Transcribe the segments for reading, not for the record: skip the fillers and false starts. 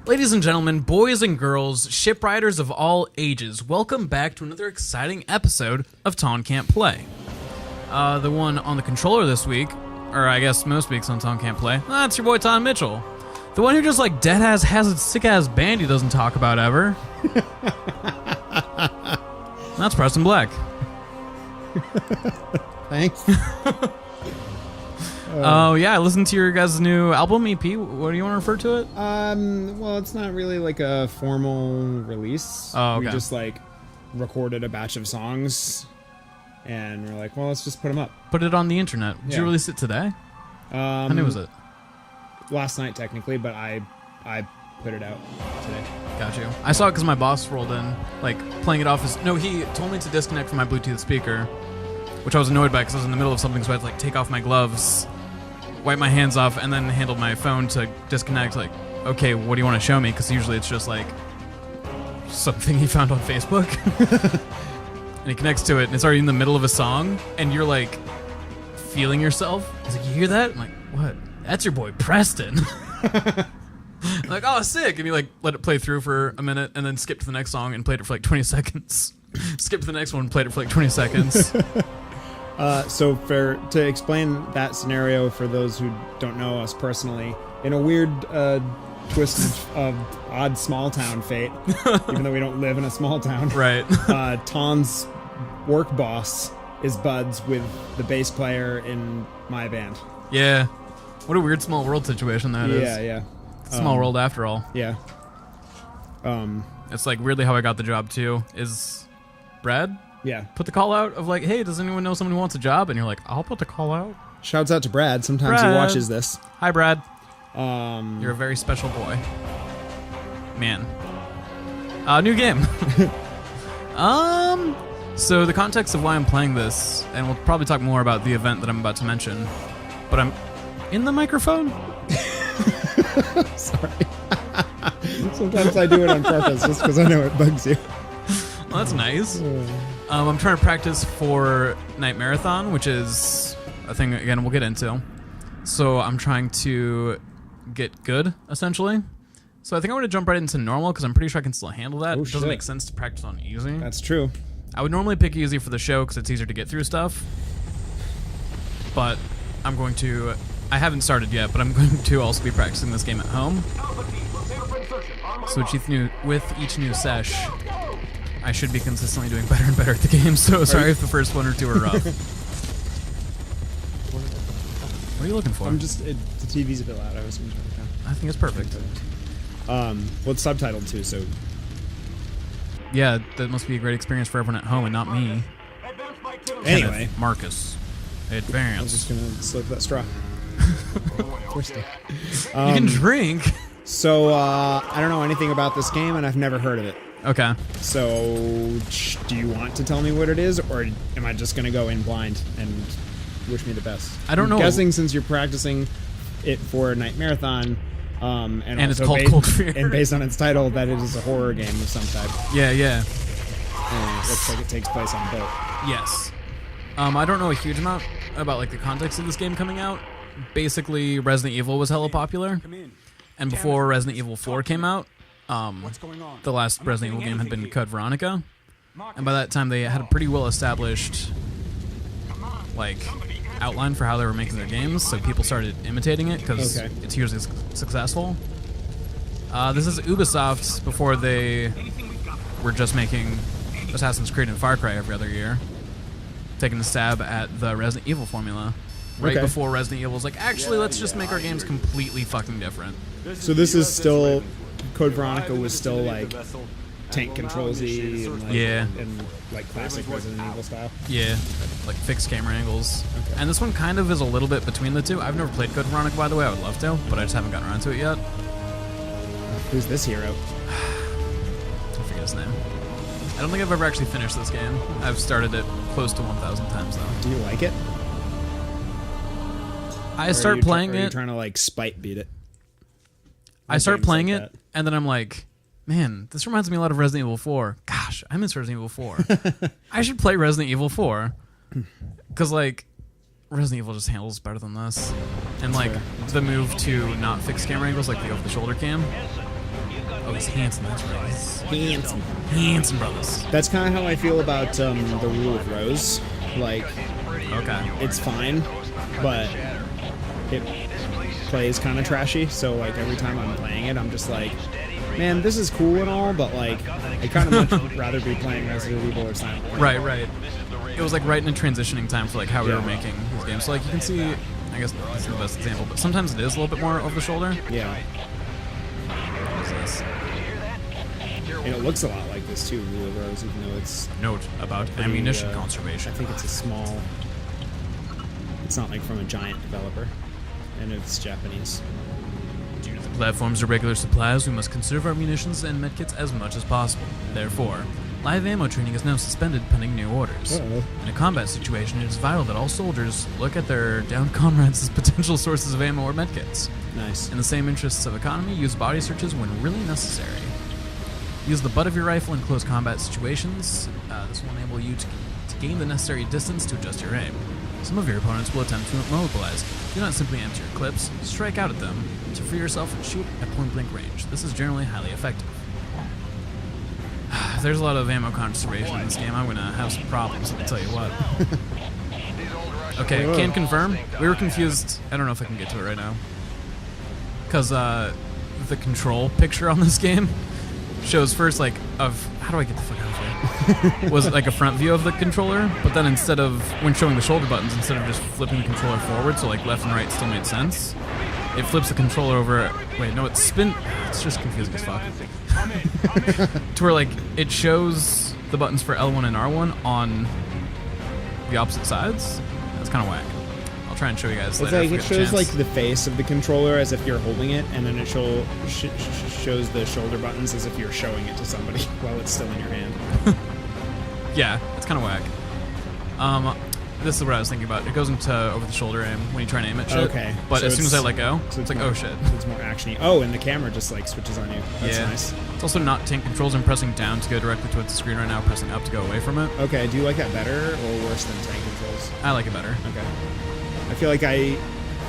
Ladies and gentlemen, boys and girls, shipriders of all ages, welcome back to another exciting episode of Taun Can't Play. The one on the controller this week, or I guess most weeks on Taun Can't Play, that's your boy Taun Mitchell. The one who just like deadass has a sick-ass band he doesn't talk about ever. That's Preston Black. Thanks. Oh yeah, I listened to your guys' new album, EP. What do you want to refer to it? Well, it's not really like a formal release. Oh, okay. We just like recorded a batch of songs, and we're like, well, let's just put them up. Put it on the internet. Did you release it today? How new was it? Last night, technically, but I put it out today. Got you. I saw it because my boss rolled in, like, playing it off as... No, he told me to disconnect from my Bluetooth speaker, which I was annoyed by because I was in the middle of something, so I had to, like, take off my gloves, wipe my hands off, and then handle my phone to disconnect, like, okay, what do you want to show me? Because usually it's just, like, something he found on Facebook. And he connects to it, and it's already in the middle of a song, and you're, like, feeling yourself. He's like, you hear that? I'm like, what? That's your boy, Preston. I'm like, oh, sick. And he, like, let it play through for a minute, and then skipped to the next song and played it for, like, 20 seconds. Skipped to the next one and played it for, like, 20 seconds. So to explain that scenario for those who don't know us personally, in a weird twist of odd small town fate, even though we don't live in a small town, right? Taun's work boss is buds with the bass player in my band. Yeah. What a weird small world situation that is. Yeah. Small world after all. Yeah. It's like weirdly how I got the job too is Brad put the call out of like, hey, does anyone know someone who wants a job? And you're like, I'll put the call out. Shouts out to Brad. Sometimes he watches this. Hi, Brad. You're a very special boy. Man. New game. So the context of why I'm playing this, and we'll probably talk more about the event that I'm about to mention, but I'm in the microphone. Sorry. Sometimes I do it on purpose just because I know it bugs you. Well, that's nice. I'm trying to practice for Night Marathon, which is a thing, again, we'll get into. So I'm trying to get good, essentially. So I think I'm going to jump right into normal, because I'm pretty sure I can still handle that. It doesn't make sense to practice on easy. That's true. I would normally pick easy for the show, because it's easier to get through stuff. But I'm going to... I haven't started yet, but I'm going to also be practicing this game at home. So with each new sesh, I should be consistently doing better and better at the game, so sorry if the first one or two are rough. What are you looking for? I'm just... the TV's a bit loud. I was going to turn it down. I think it's perfect. Well, it's subtitled too, so... Yeah, that must be a great experience for everyone at home and not me. Anyway. Kenneth Marcus. Advance. I'm just going to slip that straw. Thirsty. You can drink. So, I don't know anything about this game, and I've never heard of it. Okay. So, do you want to tell me what it is, or am I just going to go in blind and wish me the best? I don't know. I'm guessing since you're practicing it for Night Marathon, and it's called Cold Fear, and based on its title, that it is a horror game of some type. Yeah. And it looks like it takes place on a boat. Yes. I don't know a huge amount about like the context of this game coming out. Basically, Resident Evil was hella popular, and before Resident Evil 4 came out, the last Resident Evil game had been Code Veronica, and by that time they had a pretty well established like outline for how they were making their games, so people started imitating it because it's hugely successful. This is Ubisoft before they were just making Assassin's Creed and Far Cry every other year, taking a stab at the Resident Evil formula. Right before Resident Evil was like, actually, let's just make our games completely fucking different. So this is still... Code Veronica was still, like, tank controls-y and, like, and, like, classic Resident Evil style? Yeah, like fixed camera angles. Okay. And this one kind of is a little bit between the two. I've never played Code Veronica, by the way. I would love to, but I just haven't gotten around to it yet. Who's this hero? his name. I don't think I've ever actually finished this game. I've started it close to 1,000 times though. Do you like it? I start playing Are you it. trying to like spite beat it? I start playing like it, that. and then I'm like, man, this reminds me a lot of Resident Evil 4. Gosh, I miss Resident Evil 4. I should play Resident Evil 4. Because, like, Resident Evil just handles better than this. And, like, the move to not fix camera angles, like the over-the-shoulder cam. Oh, he's handsome, that's right. Handsome. Handsome, brothers. That's kind of how I feel about the Rule of Rose. Like, Okay. it's fine, but it plays kind of trashy. So like every time I'm playing it, I'm just like, man, this is cool and all, but like I kind of much rather be playing Resident Evil or Silent Hill. Right. It was like right in a transitioning time for like how we Yeah. were making these games. So like you can see, I guess this is the best example, but sometimes it is a little bit more over the shoulder. Yeah, What is this? and it looks a lot like this too, Rule of Rose, even though it's Note about pretty, ammunition I conservation. think it's a small. It's not like from a giant developer, and it's Japanese. Due to the platform's irregular supplies, we must conserve our munitions and medkits as much as possible. Therefore, live ammo training is now suspended pending new orders. Uh-oh. In a combat situation, it is vital that all soldiers look at their downed comrades as potential sources of ammo or medkits. Nice. In the same interests of economy, use body searches when really necessary. Use the butt of your rifle in close combat situations. This will enable you to gain the necessary distance to adjust your aim. Some of your opponents will attempt to immobilize. Do not simply empty your clips, strike out at them to free yourself and shoot at point-blank range. This is generally highly effective. If there's a lot of ammo conservation in this game, I'm gonna have some problems, let me tell you what. Okay, can confirm. We were confused. I don't know if I can get to it right now. Because the control picture on this game shows first like of how do I get the fuck out of here? Was like a front view of the controller, but then instead of when showing the shoulder buttons, instead of just flipping the controller forward, so like left and right still made sense, it flips the controller over. Wait, no, it's it's just confusing as fuck. To where like it shows the buttons for L1 and R1 on the opposite sides. That's kind of whack. I'll try and show you guys It's later. like if we it get the shows like chance. the face of the controller as if you're holding it, and then it shows the shoulder buttons as if you're showing it to somebody while it's still in your hand. Yeah, it's kind of whack. This is what I was thinking about. It goes into over-the-shoulder aim when you try and aim at shit. Okay. But So as soon as I it's- let go, so it's like, more- oh shit. So it's more actiony. Oh, and the camera just like switches on you. That's Yeah. nice. It's also not tank controls. I'm pressing down to go directly towards the screen right now, pressing up to go away from it. Okay, do you like that better or worse than tank controls? I like it better. Okay. I feel like I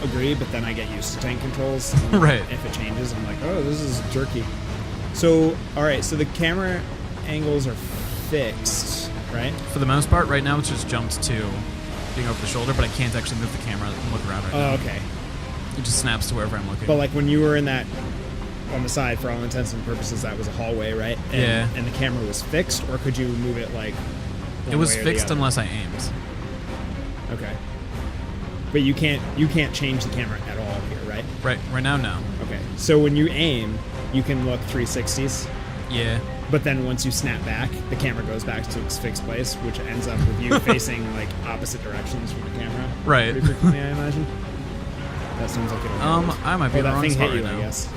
agree, but then I get used to tank controls. Right. If it changes, I'm like, oh, this is jerky. So, all right, so the camera angles are fixed, right? For the most part, right now it's just jumped to being over the shoulder, but I can't actually move the camera and look around right now. Oh, okay. It just snaps to wherever I'm looking. But like when you were in that on the side, for all intents and purposes, that was a hallway, right? And, Yeah. And the camera was fixed, or could you move it like? it one was way or the fixed other? unless I aimed. Okay. But you can't change the camera at all here, right? Right now, no. Okay. So when you aim, you can look 360s, Yeah. but then once you snap back, the camera goes back to its fixed place, which ends up with you facing like opposite directions from the camera. Right. Pretty frequently, I imagine. That seems like it'll. I might be in the that wrong thing spot hit you, right I now. guess.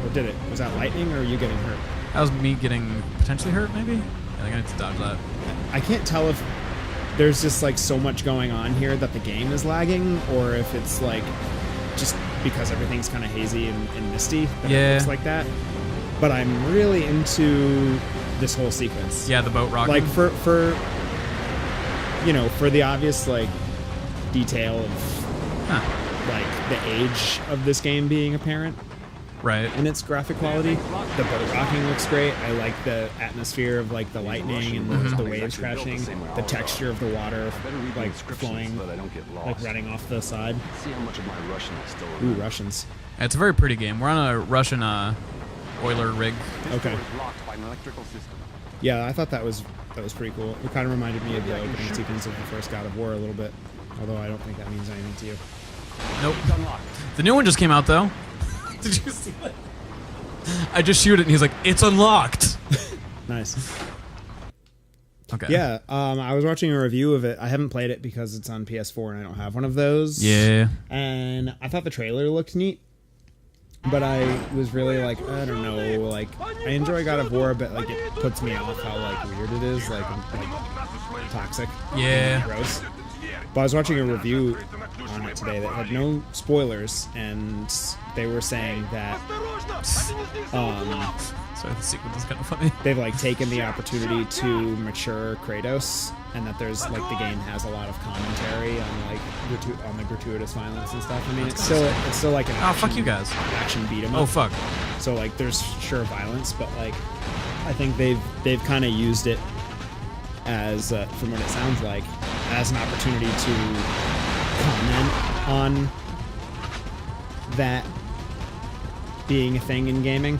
Or did it? Was that lightning, or you getting hurt? That was me getting potentially hurt, maybe? I think I need to dodge that. I can't tell if there's just like so much going on here that the game is lagging, or if it's like just because everything's kind of hazy and misty that Yeah. it looks like that. But I'm really into this whole sequence. Yeah, the boat rocking. Like for for the obvious like detail of Huh. like the age of this game being apparent Right. in its graphic quality. The boat rocking looks great. I like the atmosphere of like the lightning and the waves crashing, the texture of the water like flowing, like running off the side. See how much of my Russian is still Ooh, Russians. It's a very pretty game. We're on a Russian oiler rig. Okay. locked by an electrical system. Yeah, I thought that was pretty cool. It kind of reminded me of the opening sequence of the first God of War a little bit, although I don't think that means anything to you. Nope. The new one just came out, though. Did you see that? I just shoot it, and he's like, "It's unlocked." Nice. Okay. Yeah, I was watching a review of it. I haven't played it because it's on PS4 and I don't have one of those. Yeah. And I thought the trailer looked neat. but I was really like, I don't know, like I enjoy God of War, but like it puts me off how like weird it is, like toxic, Yeah. and gross. But I was watching a review on it today that had no spoilers, and they were saying that Sorry, the sequence is kind of funny. they've like taken the opportunity to mature Kratos, and that there's like the game has a lot of commentary on like on the gratuitous violence and stuff. I mean, it's still like an Fuck you guys. action beat 'em up. Oh, fuck. So like there's sure violence, but like I think they've kind of used it as from what it sounds like as an opportunity to comment on that being a thing in gaming.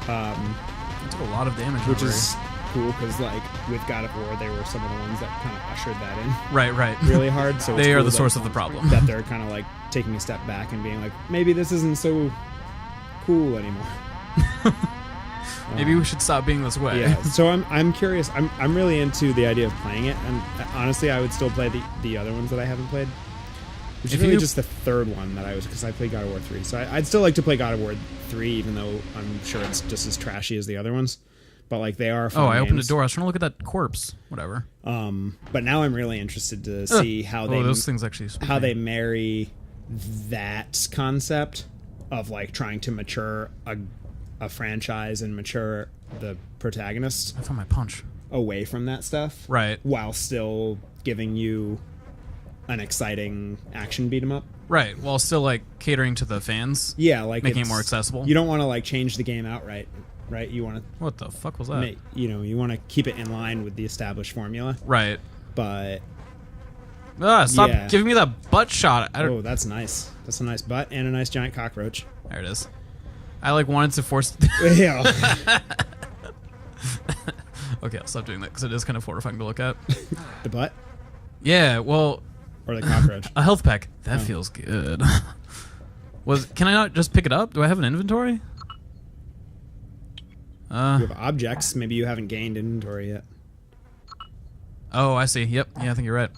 It took a lot of damage. Which over is cool because like with God of War, they were some of the ones that kind of ushered that in here. Right. really hard. So it's They are cool the that- source of the problem. that they're kind of like taking a step back and being like, maybe this isn't so cool anymore. Maybe we should stop being this way. Yeah. So I'm curious. I'm really into the idea of playing it, and honestly, I would still play the other ones that I haven't played. Which is If really you- just the third one that because I played God of War 3. So I'd still like to play God of War 3, even though I'm sure it's just as trashy as the other ones. But like they are fun I opened a games. door. I was trying to look at that corpse. Whatever. But now I'm really interested to see how those things actually. spook how me. they marry that concept of like trying to mature a franchise and mature the protagonist I found my punch. away from that stuff, Right. while still giving you an exciting action beat 'em up. Right. While still like catering to the fans. Yeah, like Making it it's- more accessible. You don't want to like change the game outright, right? You want What the fuck was to that? you want to keep it in line with the established formula, Right. but Stop Yeah. giving me that butt shot. I don't. oh, that's nice. That's a nice butt and a nice giant cockroach. There it is. I like wanted to force. Yeah. Okay, I'll stop doing that because it is kind of horrifying to look at. The butt Yeah. Well, or the cockroach? a health pack. That feels good. Can I not just pick it up? Do I have an inventory? You have objects. Maybe you haven't gained inventory yet. Oh, I see. Yep. Yeah, I think you're right.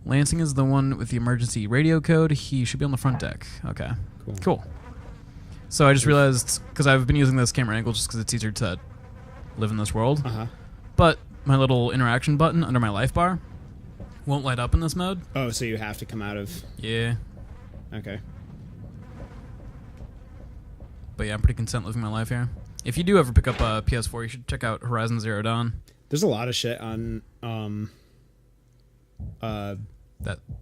Lansing is the one with the emergency radio code. He should be on the front deck. Okay. Cool. So I just realized, because I've been using this camera angle just because it's easier to live in this world, but my little interaction button under my life bar won't light up in this mode. Oh, so you have to come out of... Yeah. Okay. But yeah, I'm pretty content living my life here. If you do ever pick up a PS4, you should check out Horizon Zero Dawn. There's a lot of shit on That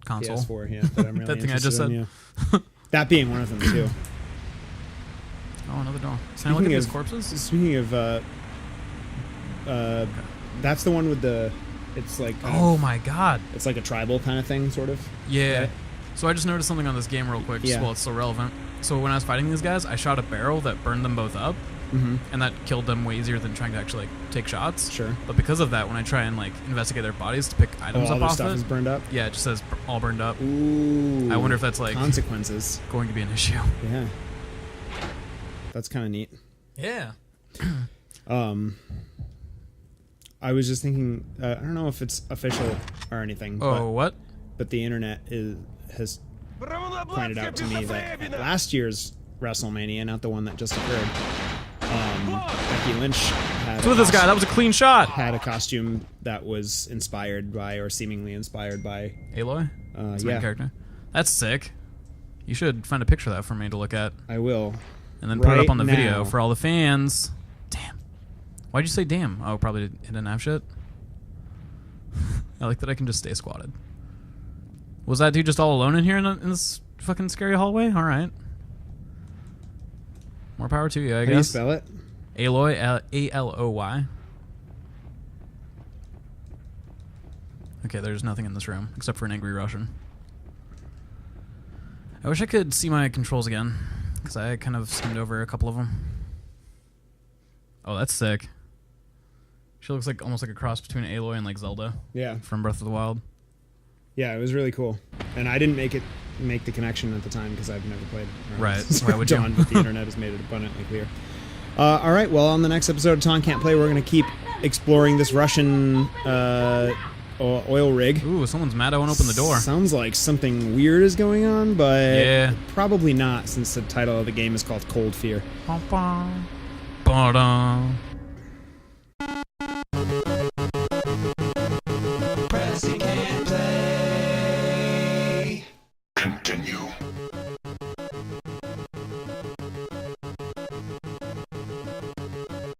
console. PS4, yeah, that I'm really That thing I just interested in, yeah. That being one of them, too. Oh, another door. Can I look at these corpses? Speaking of... that's the one with the... It's like... Oh my god. It's like a tribal kind of thing, sort of. Yeah. Right? So I just noticed something on this game real quick, just Yeah. while it's still relevant. So when I was fighting these guys, I shot a barrel that burned them both up, and that killed them way easier than trying to actually like take shots. Sure. But because of that, when I try and like investigate their bodies to pick items all up their off stuff it, is burned up? yeah, it just says all burned up. Ooh. I wonder if that's like consequences. going to be an issue. Yeah. That's kind of neat. Yeah. I was just thinking, I don't know if it's official or anything, Oh, what? but the internet has pointed out to me that at last year's WrestleMania, not the one that just occurred, Becky Lynch had Look at this guy. That was a clean shot. had a costume that was inspired by, or seemingly inspired by, Aloy? That's the main yeah, character. That's sick. You should find a picture of that for me to look at. I will. And then put it up Right on the video now. for all the fans. Damn. Why'd you say damn? Oh, probably didn't have shit. I like that I can just stay squatted. Was that dude just all alone in here in this fucking scary hallway? Alright. More power to you, I How do you guess. spell it? Aloy, A-L-O-Y. Okay, there's nothing in this room except for an angry Russian. I wish I could see my controls again, because I kind of skimmed over a couple of them. Oh, that's sick. She looks like almost like a cross between Aloy and like Zelda Yeah. from Breath of the Wild. Yeah, it was really cool. And I didn't make the connection at the time because I've never played. Right. Zero Why would you? Dawn, but the internet has made it abundantly clear. All right. Well, on the next episode of Taun Can't Play, we're going to keep exploring this Russian oil rig. Ooh, someone's mad I won't open the door. Sounds like something weird is going on, but Yeah. probably not, since the title of the game is called Cold Fear. Ba-da. Pressing and play. Continue.